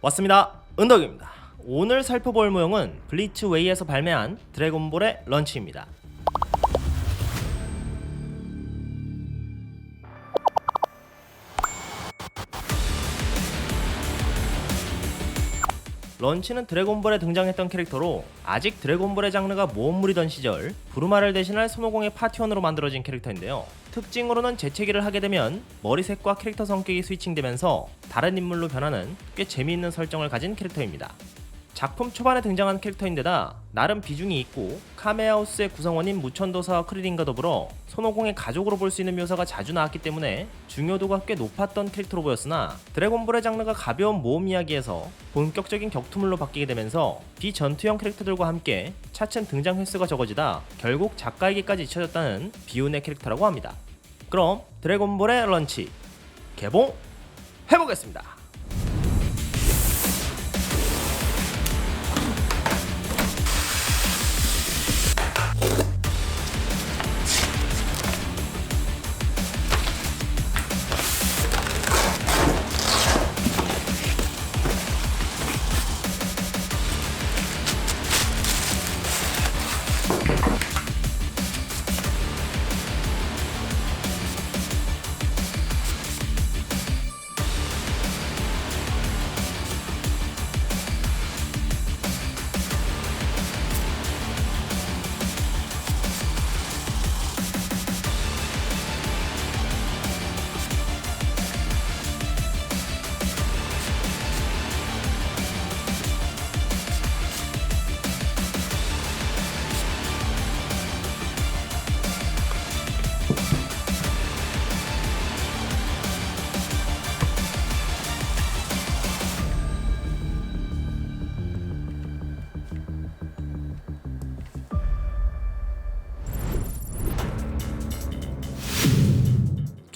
왔습니다. 은덕입니다. 오늘 살펴볼 모형은 블리츠 웨이에서 발매한 드래곤볼의 런치입니다. 런치는 드래곤볼에 등장했던 캐릭터로 아직 드래곤볼의 장르가 모험물이던 시절 부르마를 대신할 손오공의 파티원으로 만들어진 캐릭터인데요. 특징으로는 재채기를 하게 되면 머리색과 캐릭터 성격이 스위칭되면서 다른 인물로 변하는 꽤 재미있는 설정을 가진 캐릭터입니다. 작품 초반에 등장한 캐릭터인데다 나름 비중이 있고 카메하우스의 구성원인 무천도사와 크리린과 더불어 손오공의 가족으로 볼 수 있는 묘사가 자주 나왔기 때문에 중요도가 꽤 높았던 캐릭터로 보였으나 드래곤볼의 장르가 가벼운 모험 이야기에서 본격적인 격투물로 바뀌게 되면서 비전투형 캐릭터들과 함께 차츰 등장 횟수가 적어지다 결국 작가에게까지 잊혀졌다는 비운의 캐릭터라고 합니다. 그럼 드래곤볼의 런치 개봉해보겠습니다.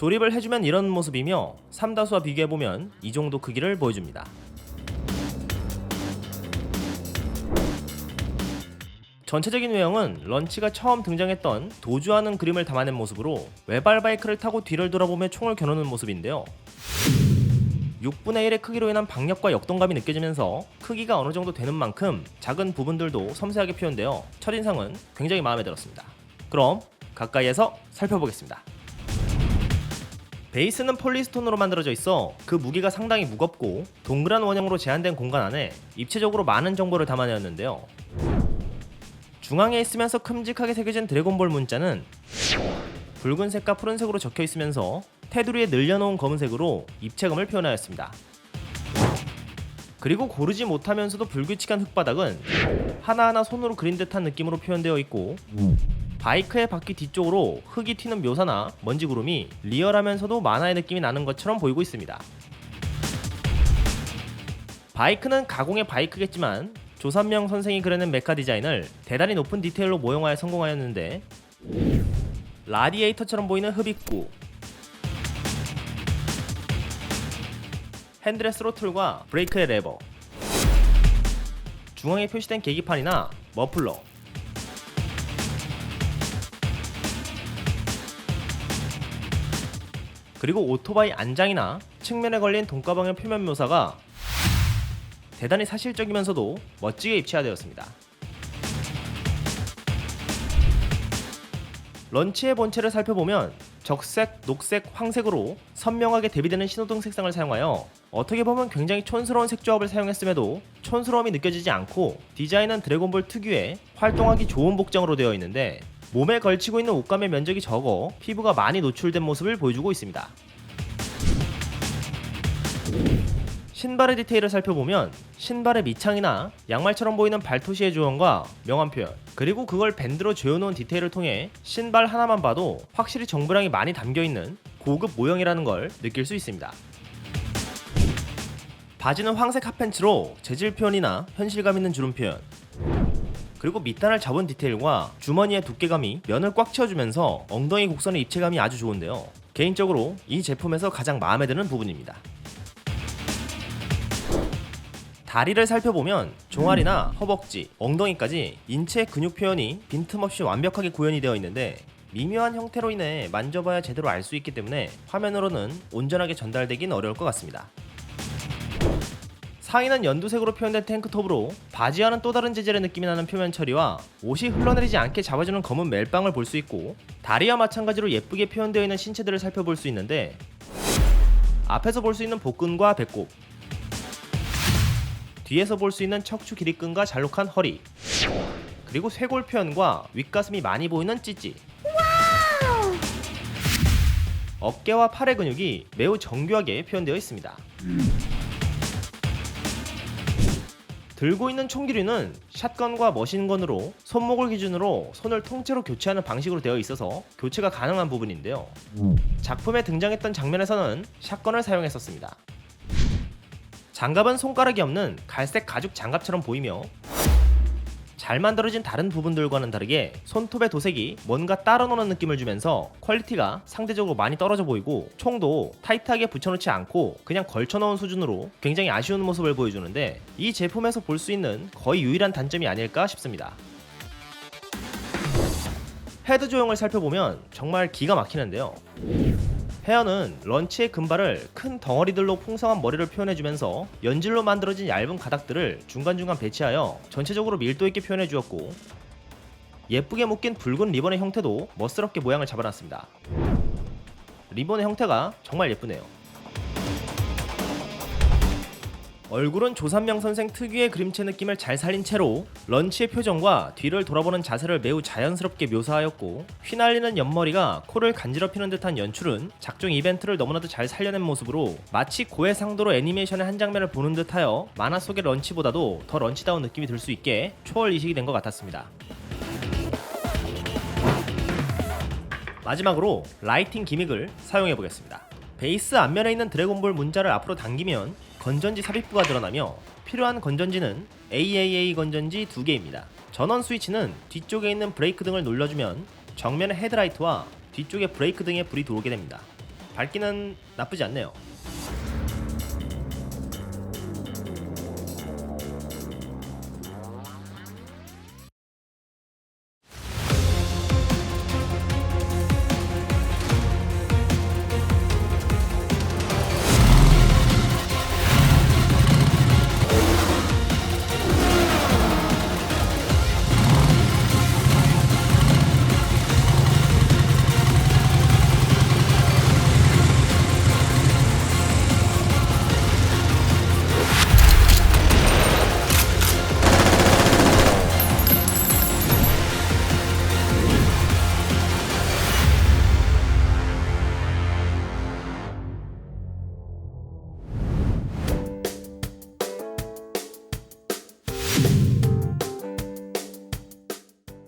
조립을 해주면 이런 모습이며 삼다수와 비교해보면 이 정도 크기를 보여줍니다. 전체적인 외형은 런치가 처음 등장했던 도주하는 그림을 담아낸 모습으로 외발 바이크를 타고 뒤를 돌아보며 총을 겨누는 모습인데요. 6분의 1의 크기로 인한 박력과 역동감이 느껴지면서 크기가 어느 정도 되는 만큼 작은 부분들도 섬세하게 표현되어 첫인상은 굉장히 마음에 들었습니다. 그럼 가까이에서 살펴보겠습니다. 베이스는 폴리스톤으로 만들어져 있어 그 무게가 상당히 무겁고 동그란 원형으로 제한된 공간 안에 입체적으로 많은 정보를 담아내었는데요. 중앙에 있으면서 큼직하게 새겨진 드래곤볼 문자는 붉은색과 푸른색으로 적혀 있으면서 테두리에 늘려놓은 검은색으로 입체감을 표현하였습니다. 그리고 고르지 못하면서도 불규칙한 흙바닥은 하나하나 손으로 그린 듯한 느낌으로 표현되어 있고 바이크의 바퀴 뒤쪽으로 흙이 튀는 묘사나 먼지 구름이 리얼하면서도 만화의 느낌이 나는 것처럼 보이고 있습니다. 바이크는 가공의 바이크겠지만 조삼명 선생이 그려낸 메카 디자인을 대단히 높은 디테일로 모형화에 성공하였는데 라디에이터처럼 보이는 흡입구, 핸들의 스로틀과 브레이크의 레버, 중앙에 표시된 계기판이나 머플러, 그리고 오토바이 안장이나 측면에 걸린 돈가방의 표면 묘사가 대단히 사실적이면서도 멋지게 입체화되었습니다. 런치의 본체를 살펴보면 적색, 녹색, 황색으로 선명하게 대비되는 신호등 색상을 사용하여 어떻게 보면 굉장히 촌스러운 색조합을 사용했음에도 촌스러움이 느껴지지 않고 디자인은 드래곤볼 특유의 활동하기 좋은 복장으로 되어 있는데 몸에 걸치고 있는 옷감의 면적이 적어 피부가 많이 노출된 모습을 보여주고 있습니다. 신발의 디테일을 살펴보면 신발의 밑창이나 양말처럼 보이는 발토시의 조형과 명암 표현, 그리고 그걸 밴드로 조여놓은 디테일을 통해 신발 하나만 봐도 확실히 정보량이 많이 담겨있는 고급 모형이라는 걸 느낄 수 있습니다. 바지는 황색 핫팬츠로 재질 표현이나 현실감 있는 주름 표현, 그리고 밑단을 잡은 디테일과 주머니의 두께감이 면을 꽉 채워주면서 엉덩이 곡선의 입체감이 아주 좋은데요. 개인적으로 이 제품에서 가장 마음에 드는 부분입니다. 다리를 살펴보면 종아리나 허벅지, 엉덩이까지 인체 근육 표현이 빈틈없이 완벽하게 구현이 되어 있는데 미묘한 형태로 인해 만져봐야 제대로 알 수 있기 때문에 화면으로는 온전하게 전달되긴 어려울 것 같습니다. 상의는 연두색으로 표현된 탱크톱으로 바지와는 또 다른 재질의 느낌이 나는 표면 처리와 옷이 흘러내리지 않게 잡아주는 검은 멜빵을 볼 수 있고, 다리와 마찬가지로 예쁘게 표현되어 있는 신체들을 살펴볼 수 있는데, 앞에서 볼 수 있는 복근과 배꼽, 뒤에서 볼 수 있는 척추 길이끈과 잘록한 허리, 그리고 쇄골 표현과 윗가슴이 많이 보이는 찌찌, 어깨와 팔의 근육이 매우 정교하게 표현되어 있습니다. 들고 있는 총기류는 샷건과 머신건으로 손목을 기준으로 손을 통째로 교체하는 방식으로 되어 있어서 교체가 가능한 부분인데요. 작품에 등장했던 장면에서는 샷건을 사용했었습니다. 장갑은 손가락이 없는 갈색 가죽 장갑처럼 보이며, 잘 만들어진 다른 부분들과는 다르게 손톱의 도색이 뭔가 따로 노는 느낌을 주면서 퀄리티가 상대적으로 많이 떨어져 보이고, 총도 타이트하게 붙여놓지 않고 그냥 걸쳐놓은 수준으로 굉장히 아쉬운 모습을 보여주는데, 이 제품에서 볼 수 있는 거의 유일한 단점이 아닐까 싶습니다. 헤드 조형을 살펴보면 정말 기가 막히는데요. 헤어는 런치의 금발을 큰 덩어리들로 풍성한 머리를 표현해주면서 연질로 만들어진 얇은 가닥들을 중간중간 배치하여 전체적으로 밀도 있게 표현해주었고, 예쁘게 묶인 붉은 리본의 형태도 멋스럽게 모양을 잡아놨습니다. 리본의 형태가 정말 예쁘네요. 얼굴은 조삼명 선생 특유의 그림체 느낌을 잘 살린 채로 런치의 표정과 뒤를 돌아보는 자세를 매우 자연스럽게 묘사하였고, 휘날리는 옆머리가 코를 간지럽히는 듯한 연출은 작중 이벤트를 너무나도 잘 살려낸 모습으로 마치 고해상도로 애니메이션의 한 장면을 보는 듯하여 만화 속의 런치보다도 더 런치다운 느낌이 들 수 있게 초월 이식이 된 것 같았습니다. 마지막으로 라이팅 기믹을 사용해보겠습니다. 베이스 앞면에 있는 드래곤볼 문자를 앞으로 당기면 건전지 삽입부가 드러나며, 필요한 건전지는 AAA 건전지 2개입니다. 전원 스위치는 뒤쪽에 있는 브레이크 등을 눌러주면 정면의 헤드라이트와 뒤쪽의 브레이크 등에 불이 들어오게 됩니다. 밝기는 나쁘지 않네요.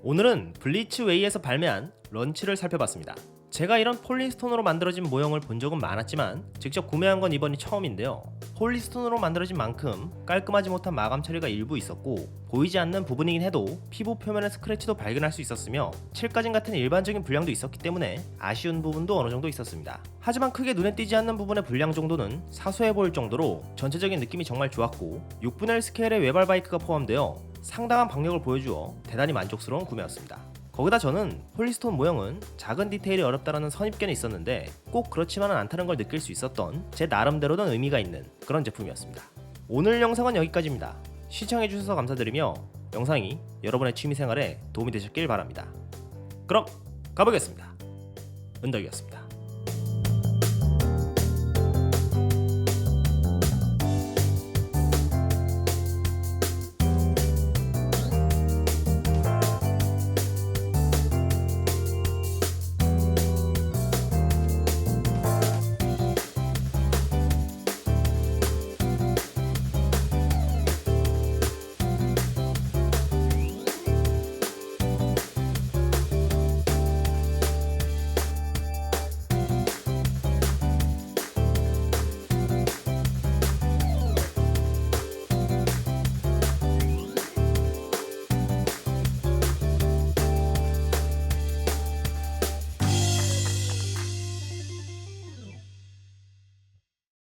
오늘은 블리츠웨이에서 발매한 런치를 살펴봤습니다. 제가 이런 폴리스톤으로 만들어진 모형을 본 적은 많았지만 직접 구매한 건 이번이 처음인데요. 폴리스톤으로 만들어진 만큼 깔끔하지 못한 마감 처리가 일부 있었고, 보이지 않는 부분이긴 해도 피부 표면의 스크래치도 발견할 수 있었으며, 칠가진 같은 일반적인 불량도 있었기 때문에 아쉬운 부분도 어느 정도 있었습니다. 하지만 크게 눈에 띄지 않는 부분의 불량 정도는 사소해 보일 정도로 전체적인 느낌이 정말 좋았고, 6분의 1 스케일의 외발 바이크가 포함되어 상당한 박력을 보여주어 대단히 만족스러운 구매였습니다. 거기다 저는 폴리스톤 모형은 작은 디테일이 어렵다라는 선입견이 있었는데 꼭 그렇지만은 않다는 걸 느낄 수 있었던 제 나름대로는 의미가 있는 그런 제품이었습니다. 오늘 영상은 여기까지입니다. 시청해주셔서 감사드리며 영상이 여러분의 취미생활에 도움이 되셨길 바랍니다. 그럼 가보겠습니다. 은덕이었습니다.